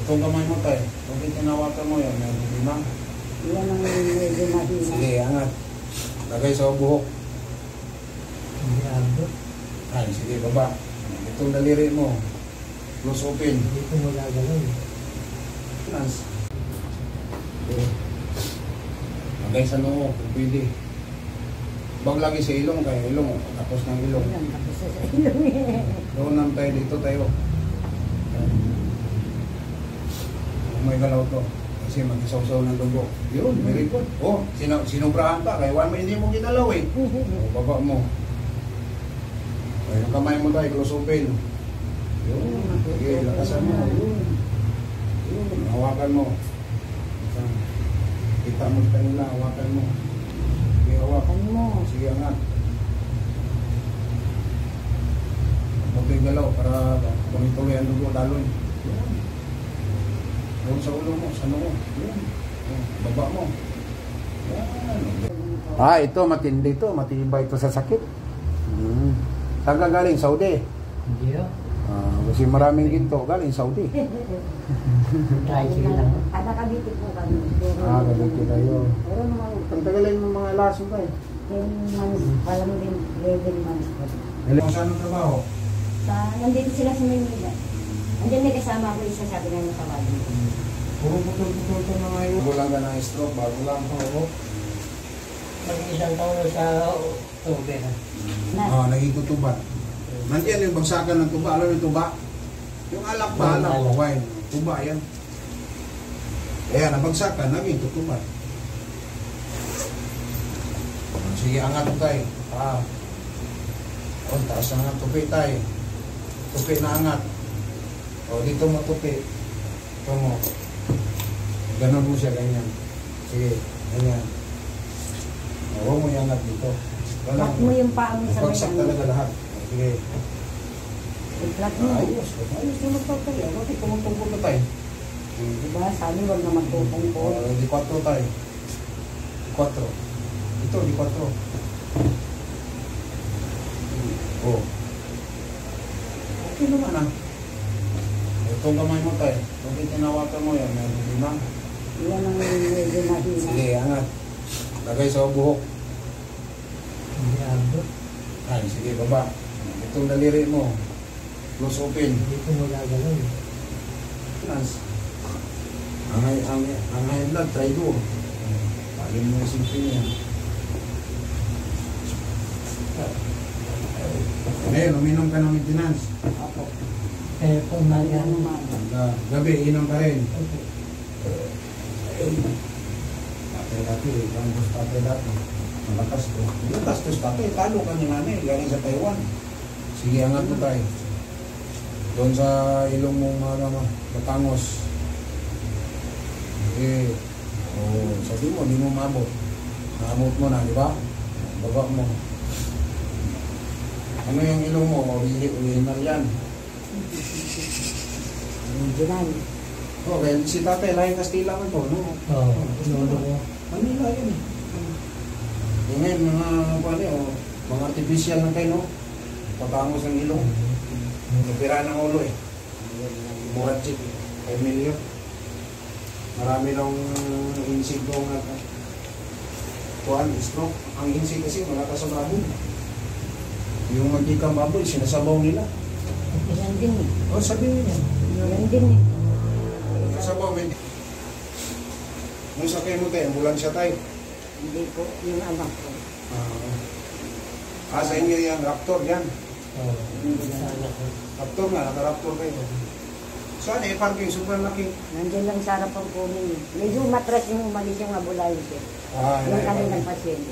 Itong kamay mo tayo. Kung itinawakan mo yan, may lima. Yan ang medyo mahina. Sige, angat. Lagay sa buhok. Hindi abot. Ay, sige, baba. Itong daliri mo. Close open. Hindi ko magagalaw. Lance. Okay. Lagay sa noo, kung pwede. Bag lagi sa ilong, kaya ilong. Tapos ng ilong. Yan, tapos sa ilong eh. Doon lang tayo dito tayo. May galaw to. Kasi mag-isaw-saw ng dugo. Yun, very good. Oh, sinubrahan ka. Kaya one hindi mo ginalaw eh. O, baba mo. Kaya yung kamay mo tayo, close open. Yun. Sige, lakasan mo. Yun. Yun. Hawakan mo. Kita mo sa kanila, hawakan mo. Sige, hawakan mo. Sige, angat. Huwag yung galaw para tumituloy ang dugo, daloy. Yun. Doon sa ulo mo, sa noo. Yun. Baba mo. Yan. Ito, matindi to. Matibay ito sa sakit. Saan ka galing? Saudi? Hindi o. Kasi maraming ginto galing Saudi. Tricycle lang. Kadakabiti po kami. Kabiti kayo. Pero naman, Ang tagalin mo mga laso ka eh. 10 months, pala mo din, 11 months po. Saan ang trabaho? Nandito sila sa Manila. Andiyan may kasama ko isa, sabi nga natawagin ko. Puro putol-putol ko na ngayon. Bago lang ka na stroke, bago lang ko. Mag-isang taon na sa October. Naging tutuban. Nandiyan yung bagsakan ng tuba. Alam yung tuba? Yung alak ba? Alak, wine. Tuba yan. Kaya nabagsakan, naging tutuban. Sige, angat mo tayo. Taas na nga, tupi tayo. Tupi na angat. Dito mo tupi. Ito mo. Ganon mo siya, ganyan. Sige, ganyan. Huwag mo iangat dito. Flat mo yung paa mo sa bagsak talaga lahat. Sige. Flat mo. Ayos. Ayos na magpapay. Bakit tumutungkol na tayo? Diba, sabi huwag na magtutungkol. Di 4 tayo. 4. Ito, di 4. Okay naman Itong kamay mo tayo. Kung itinawakan mo yan, may lima. Yan ang medyo mahina. Sige, angat. Lagay sa buhok. Hindi abot. Ay, sige, baba. Itong daliri mo. Close open. Hindi ko magagalaw. Lance. Ang high blood, try do. Pagin mo yung simple niya. Ngayon, uminom ka ng maintenance. Opo. Kaya po Yan marihan. naman. Gabi, inom ka rin. Dati, ang gusto dati. Malakas to. Malakas to dati. Talo ka niya namin. Galing sa Taiwan. Sige, angat mo tayo. Doon sa ilong mong mga matangos. Sige. Sabi mo, hindi mo mabot. Maabot mo na, di ba? Baba mo. Ano yung ilong mo? Original yan. Original. Okay, si tatay, lahing Kastila man to, no? Oo. Lolo ko. Manila yun eh. Yung ngayon, mga artificial na kayo, no? Patangos ng ilong. Napira ng ulo eh. Murat chip eh. 5 million. Marami nang insig ko nga. Kuhan, stroke. Ang insig kasi malakas sa baboy. Yung magkikang baboy, sinasabaw nila. Yan din eh. Sabihin niya. Yan din eh. Sabaw, hindi. Nung sakay mo tayo, ambulansya tayo. Hindi po, yung anak ko. Sa inyo yan, Raptor yan. Oo. Sana ko. Raptor nga, naka-Raptor kayo. Saan eh, parking, super laki. Nandiyan lang sa harapan ko niyo. Medyo matras yung umalis yung ambulansya. Yung kami ng pasyente.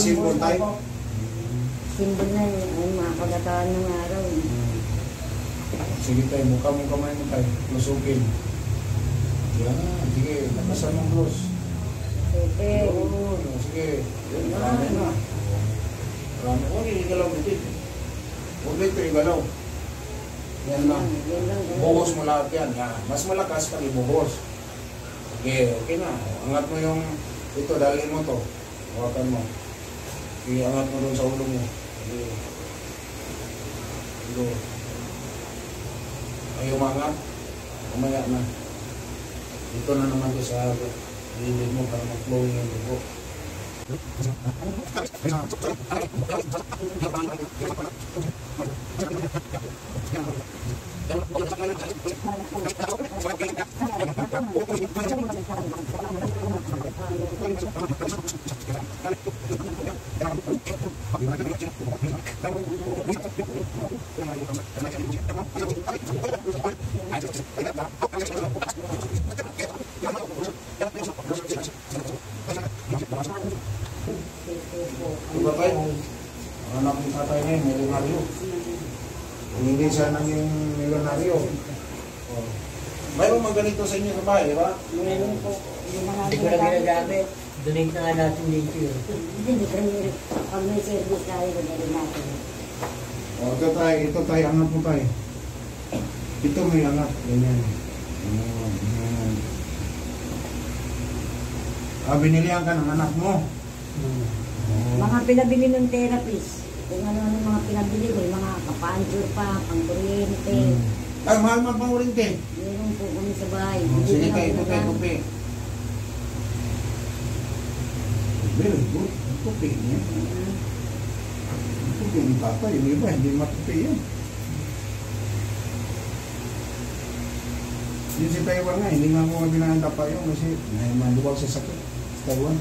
Simbol tayo. Simbol na yun, ay mga kagataan ng araw. Sige tayo, mukha mo tayo. Lusugin. Yan, sige, nakasan ng close. Sige. Sige, marami na. Marami. Huwag igalaw dito. Huwag dito igalaw. Yan na. Buhos mo lahat yan. Mas malakas pag ibuhos. Okay, okay na. Angat mo yung ito, dalhin mo to. Hawakan mo. Iangat mo doon sa ulo mo. Ayaw umangat. Umaya na. Dito na naman ko sa lilid mo para mag-flowing yung dugo. Diba tayo? Ang anak ng tatay ngayon, milyonaryo. Hindi siya naging milyonaryo. Mayroon mga ganito sa inyo sa bahay, di ba? Meron po. Hindi ko na ginagamit. Donate na nga natin dito yun. Hindi kami, pag may service tayo, gano'n natin. Ito tayo, angat mo tayo. Ito may angat, ganyan. Binilihan ka ng anak mo. Mga pinabili ng therapist. Kung ano mga pinabili, may mga kapansur pa, pang-kuryente. Ay, mahal magpang-urinte. Meron po kami sa bahay. Sige tayo, ito tayo, tupi. Very good. Tupi niya. Tupi ni Papa, yung iba, hindi matupi yan. Yung si Taiwan nga, hindi nga ako binahanda pa yun kasi maluwag sa sakit. Si Taiwan.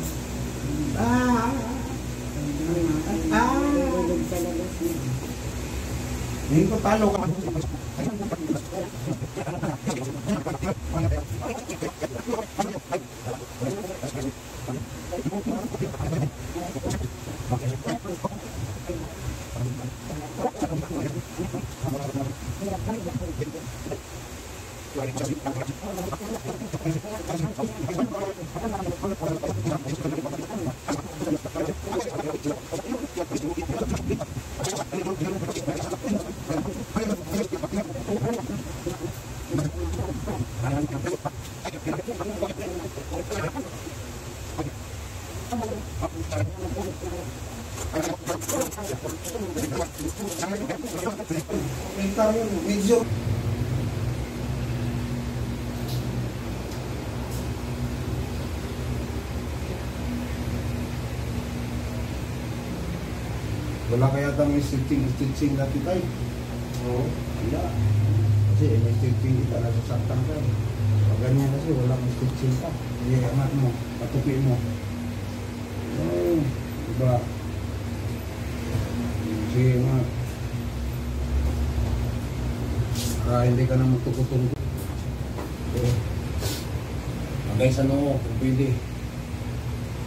Hindi ko talo ka. Medyo wala kaya tayong stitching dati tayo. Oo, wala. Kasi may stitching kita, nasasaktan ka. Pag ganyan kasi wala may stitching ka. Hindi, angat mo, patupi mo. Oo, diba? Sige nga. Para hindi ka na magtukutunog. Okay. Magay sa noo, kung pwede.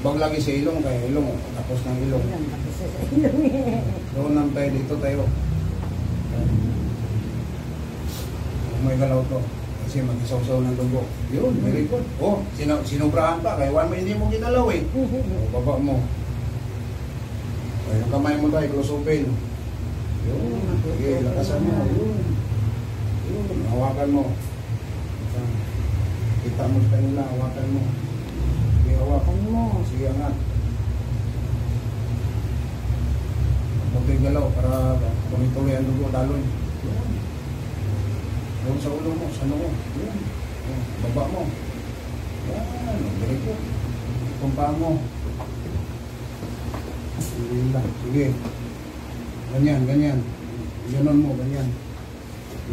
Bang lagi sa ilong, kaya ilong, tapos ng ilong. Doon lang tayo dito tayo. Kung may galaw to, kasi mag-isaw-saw ng dugo. Yun, very good. Oh, sinubrahan pa, kaya hindi mo ginalaw eh. O, baba mo. O, yung kamay mo tayo, close-open. Yun, okay, lakasan mo. Yun. Yun, hawakan mo. Kita mo sa kanila, hawakan mo. Hawakan mo. Sige, angat. Huwag kayo galaw para tuloy-tuloy ang dugo, daloy. Yan. Doon sa ulo mo, sa noo. Yan. Yan. Baba mo. Yan. Very good. Ipumpa mo. Sige. Ganyan, ganyan. Ganon mo, ganyan.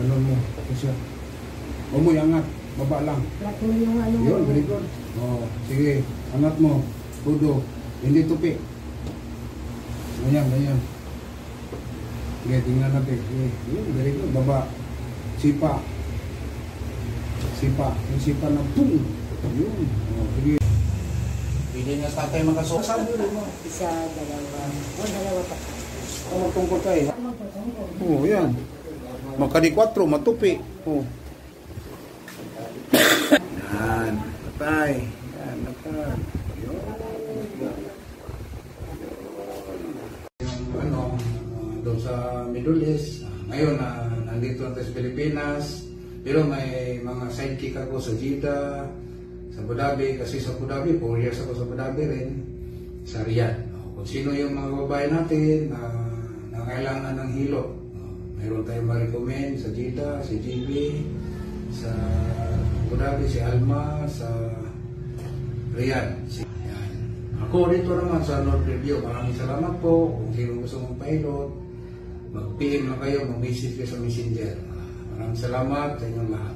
Ganon mo. Kasi, huwag mo iangat. Baba lang. Flat mo yung ano. Yun, very good. Oh, sige. Angat mo. Tudo. Hindi tupi. Ganyan, ganyan. Sige, tingnan natin. Sige. Yun, very good. Baba. Sipa. Sipa. Yung sipa na pum. Yun. Oh, sige. Pili na sa tatay makasuot. Sabi mo. Isa, dalawa. O, dalawa pa. Oh, magtungkol kayo. Oh, yan. Makadi 4, matupi. Oh. Yan. Patay. Yan, patay. Yun. Yung ano, doon sa Middle East. Ngayon, nandito natin sa Pilipinas. Pero may mga sidekick ako sa Jeddah, sa Abu Dhabi. Kasi sa Abu Dhabi, 4 years ako sa Abu Dhabi rin. Sa Riyadh. Kung sino yung mga babae natin na kailangan ng hilo. Mayroon tayong ma-recommend sa Jeddah, si GB, sa Abu Dhabi, si Alma, sa Riyadh. Yan. Ako dito naman sa North Review. Maraming salamat po. Kung sino gusto mong pilot, mag-PM lang kayo, mag-message kayo sa Messenger. Maraming salamat sa inyong lahat.